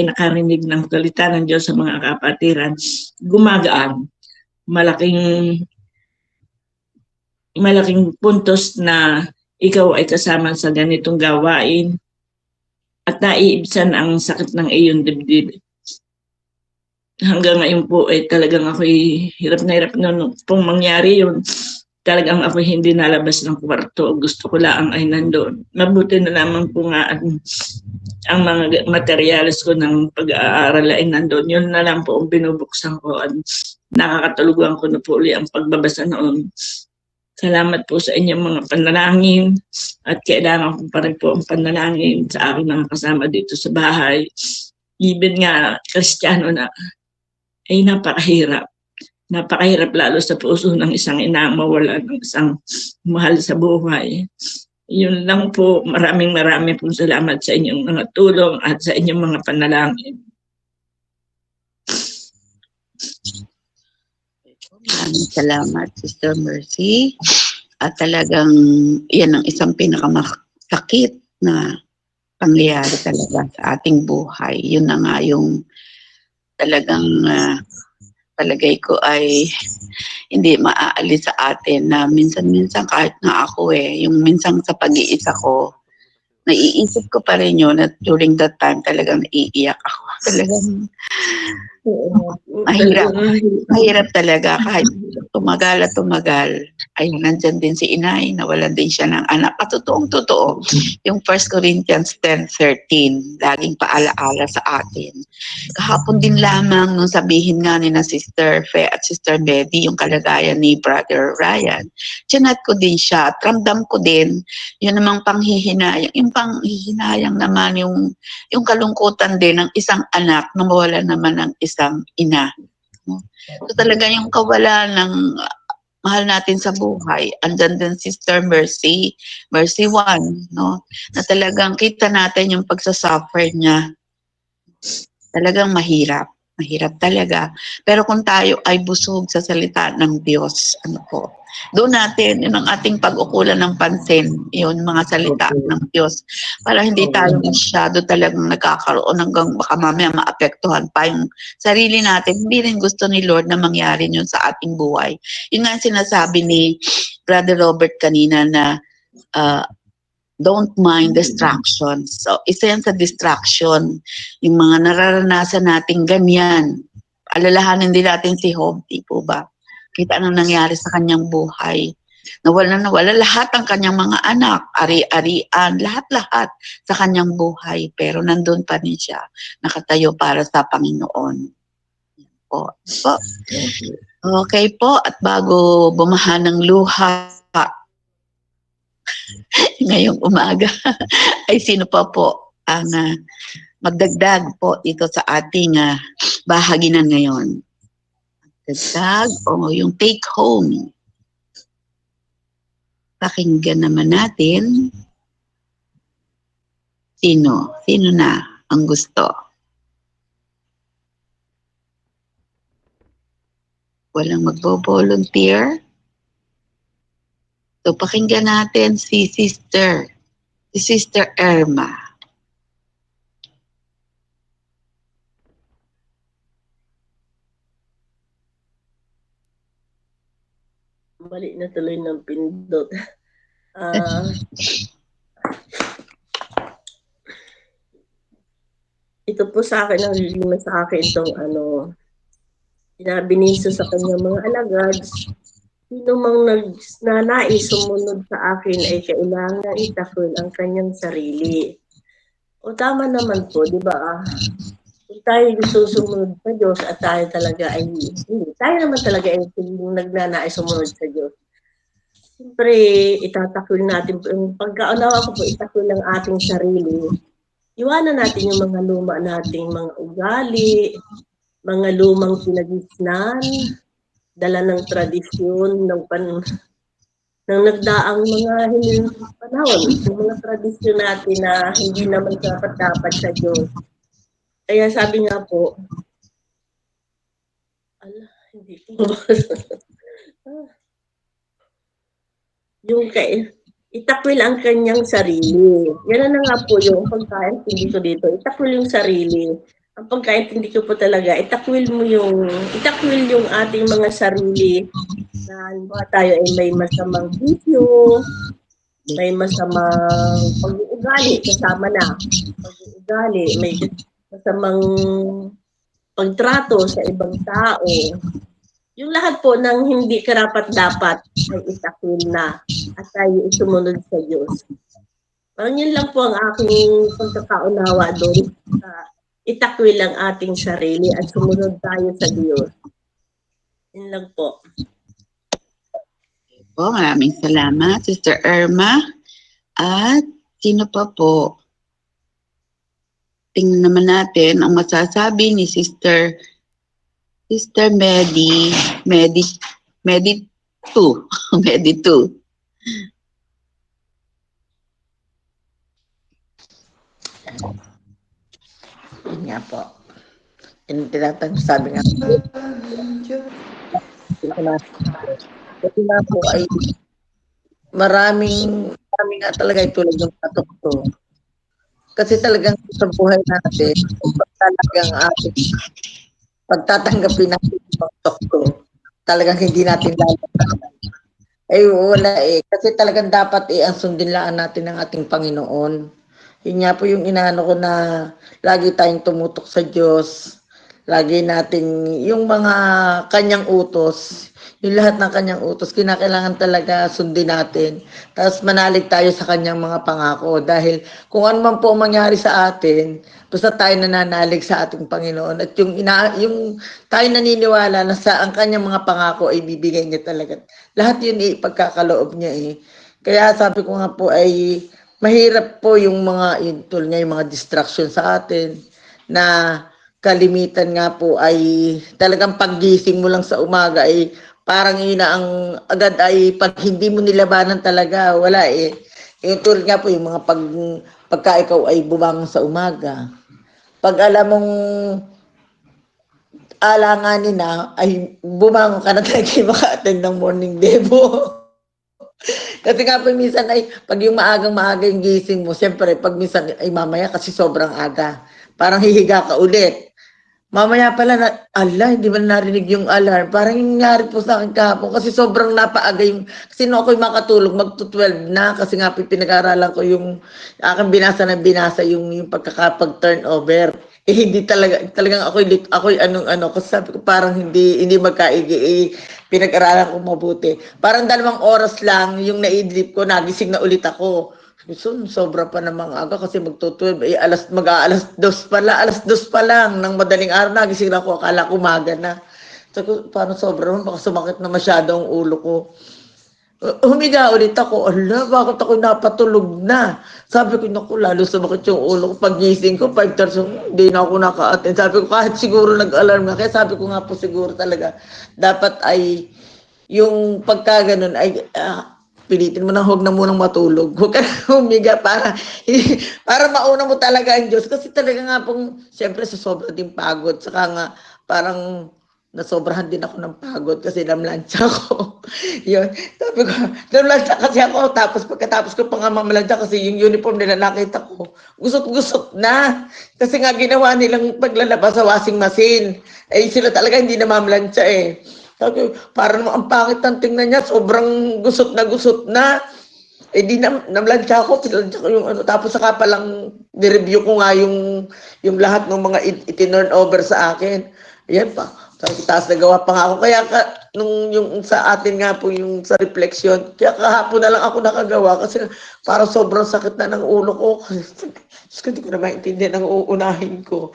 nakarinig ng salita ng Diyos sa mga kapatiran, gumagaan. Malaking puntos na ikaw ay kasama sa ganitong gawain at naiibsan ang sakit ng iyong dibdib. Hanggang ngayon po ay talagang ako'y hirap na hirap noon pong mangyari yun. Talagang ako hindi nalabas ng kwarto. Gusto ko lang ay nandoon. Mabuti na lamang po nga ang mga materials ko ng pag-aaral ay nandoon. Yun na lang po ang binubuksan ko. At nakakatulugan ko na po ulit ang pagbabasa noon. Salamat po sa inyong mga panalangin at kailangan ko pa rin po ang panalangin sa aking mga kasama dito sa bahay. Even nga, Kristiyano na, ay napakahirap. Napakahirap lalo sa puso ng isang ina mawala ng isang mahal sa buhay. Yun lang po, maraming pong salamat sa inyong mga tulong at sa inyong mga panalangin. Maraming salamat, Sister Mercy. At talagang yan ang isang pinakamasakit na pangyayari talaga sa ating buhay. Yun na nga yung talagang palagay ko ay hindi maaalis sa atin na minsan-minsan kahit nga ako yung minsan sa pag-iisa ko, naiisip ko pa rin yun at during that time talagang naiiyak ako. Talagang mahirap talaga kahit tumagal ay nandyan din si inay, nawalan din siya ng anak. At totoong-totoo, yung 1 Corinthians 10:13, laging paalaala sa atin. Kahapon din lamang nung sabihin nga ni na Sister Fe at Sister Betty yung kalagayan ni Brother Ryan, chinat ko din siya at ramdam ko din yun namang panghihinayang. Yung panghihinayang naman yung kalungkutan din ng isang anak na mawala naman ng isang ina. So talaga yung kawalan ng mahal natin sa buhay, andyan din Sister Mercy 1, no? Na talagang kita natin yung pagsasuffer niya. Talagang mahirap talaga. Pero kung tayo ay busog sa salita ng Diyos, doon natin, yun ang ating pag-ukulan ng pansin, yun mga salita ng Diyos. Para hindi tayo masyado talagang nagkakaroon hanggang baka mamaya maapektuhan pa yung sarili natin. Hindi rin gusto ni Lord na mangyari yun sa ating buhay. Yun nga sinasabi ni Brother Robert kanina na don't mind distractions. So, isa yan sa distraction. Yung mga nararanasan natin ganyan. Alalahanin din natin si Job, di po ba? Kita na nangyari sa kanyang buhay. Nawala lahat ang kanyang mga anak, ari-arian, lahat-lahat sa kanyang buhay. Pero nandun pa rin siya, nakatayo para sa Panginoon. Po. Okay po, at bago bumaha ng luha, ngayong umaga ay sino pa po ang magdagdag po ito sa ating bahaginan ngayon? Dagdag o yung take home. Pakinggan naman natin. Sino na ang gusto? Walang magbo-volunteer? So pakinggan natin si Sister Irma. Mali na tuloy ng pindot. Ito po sa akin, ang lilima sa akin itong sinabi ni Jesus sa kanyang mga alagad, sino mang nagnanais sumunod sa akin ay kailangan itakwil ang kanyang sarili. O tama naman po, di ba? Kung tayo gusto sumunod sa Diyos at tayo talaga ay, hindi, tayo naman talaga ay nagnanais sumunod sa Diyos. Siyempre, itatakwil natin, pagkaunawa ko po, itakwil ang ating sarili. Iwanan natin yung mga luma nating mga ugali, mga lumang pinagisnan, dala ng tradisyon, ng nagdaang mga panahon, yung mga tradisyon natin na hindi naman dapat sa Diyos. Kaya sabi nga po, hindi po. Yung itakwil ang kanyang sarili. Yan na nga po yung pagkaintindi ko dito. Itakwil yung sarili. ang pagkaintindi ko po talaga, itakwil yung ating mga sarili na halimbawa tayo ay may masamang bisyo, may masamang pag-uugali, kasama na. Pag-uugali, may masamang pagtrato sa ibang tao. Yung lahat po ng hindi karapat-dapat ay itakwil na at tayo isumunod sa Diyos. Parang yun lang po ang aking pagkakaunawa doon. Itakwil ang ating sarili at sumunod tayo sa Diyos. Yun lang po. Po, maraming salamat, Sister Irma. At sino pa po? Tingnan naman natin ang masasabi ni Sister Medi 2. Medi 2. Yun nga po. Yung sabi nga, kasi nga po ay maraming nga talaga tulad ng patok to. Kasi talagang sa buhay natin, talagang ating pagtatanggapin natin yung patok to, talagang hindi natin lalabas. Ay wala eh. Kasi talagang dapat ang sundin lang natin ng ating Panginoon. Yun nga po yung inaano ko na lagi tayong tumutok sa Diyos. Lagi natin yung mga kanyang utos, yung lahat ng kanyang utos, kinakailangan talaga sundin natin. Tapos manalig tayo sa kanyang mga pangako. Dahil kung ano man po mangyari sa atin, basta tayo nananalig sa ating Panginoon. At yung tayo naniniwala na sa ang kanyang mga pangako ay bibigay niya talaga. Lahat yun pagkakaloob niya eh. Kaya sabi ko nga po ay mahirap po yung mga tulad nga yung mga distraction sa atin na kalimitan nga po ay talagang paggising mo lang sa umaga ay parang yun na ang agad ay pag hindi mo nilabanan talaga wala eh. Yung tulad nga po yung mga pagka ikaw ay bumangon sa umaga. Pag alam mong alanganin na ay bumangon ka na talaga maka-attend ng morning devo. Kasi nga po minsan ay pag yung maagang-maaga yung gising mo, siyempre pag minsan ay mamaya kasi sobrang aga. Parang hihiga ka ulit. Mamaya pala na, hindi ba narinig yung alarm? Parang yung nangyari po sa akin kahapon kasi sobrang napaaga yung, kasi no ako'y makatulog, mag-12 na kasi nga pinag-aaralan ko yung aking binasa ng binasa yung pagkakapag-turnover. Hindi talagang ako'y ano, kasi sabi ko parang hindi magkaigi, pinag-aralan ko mabuti. Parang 2 oras lang yung naidlip ko, nagising na ulit ako. So, sobra pa namang aga kasi mag-12, mag-aalas 2 pala, alas 2 pa lang ng madaling araw, nagising ako, akala ko umaga na. So, paano sobra naman, baka sumakit na masyado ang ulo ko. Humiga ulit ako, bakit ako napatulog na? Sabi ko, naku, lalo sumakit yung ulo ko. Pag-gising ko, 5:30, hindi na ako naka-attend. Sabi ko, kahit siguro nag-alarm na, kaya sabi ko nga po siguro talaga, dapat ay, yung pagka ganun ay, pilitin mo na huwag na munang matulog. Huwag ka na humiga para mauna mo talaga ang Diyos. Kasi talaga nga pong, siyempre sa sobra din pagod. Saka nga, parang nasobrahan din ako ng pagod kasi namlansya ko. Yun. Sabi ko, namlansya kasi ako. Tapos pagkatapos ko pa nga mamlansya kasi yung uniform nila nakita ko, gusot-gusot na. Kasi nga ginawa nilang paglalabas sa washing machine. Eh sila talaga hindi na mamlansya eh. Sabi, parang ang pangit ng tingnan niya, sobrang gusot na. Eh di namlansya ako, pinansya ko yung ano, tapos saka palang nireview ko nga yung lahat ng mga itinurn over sa akin. Ayan pa, taas na gawa pa nga ako. Kaya nung yung sa atin nga po yung sa reflection, kaya kahapon na lang ako nakagawa kasi parang sobrang sakit na ng ulo ko. Kasi hindi ko na maintindihan ang uunahin ko.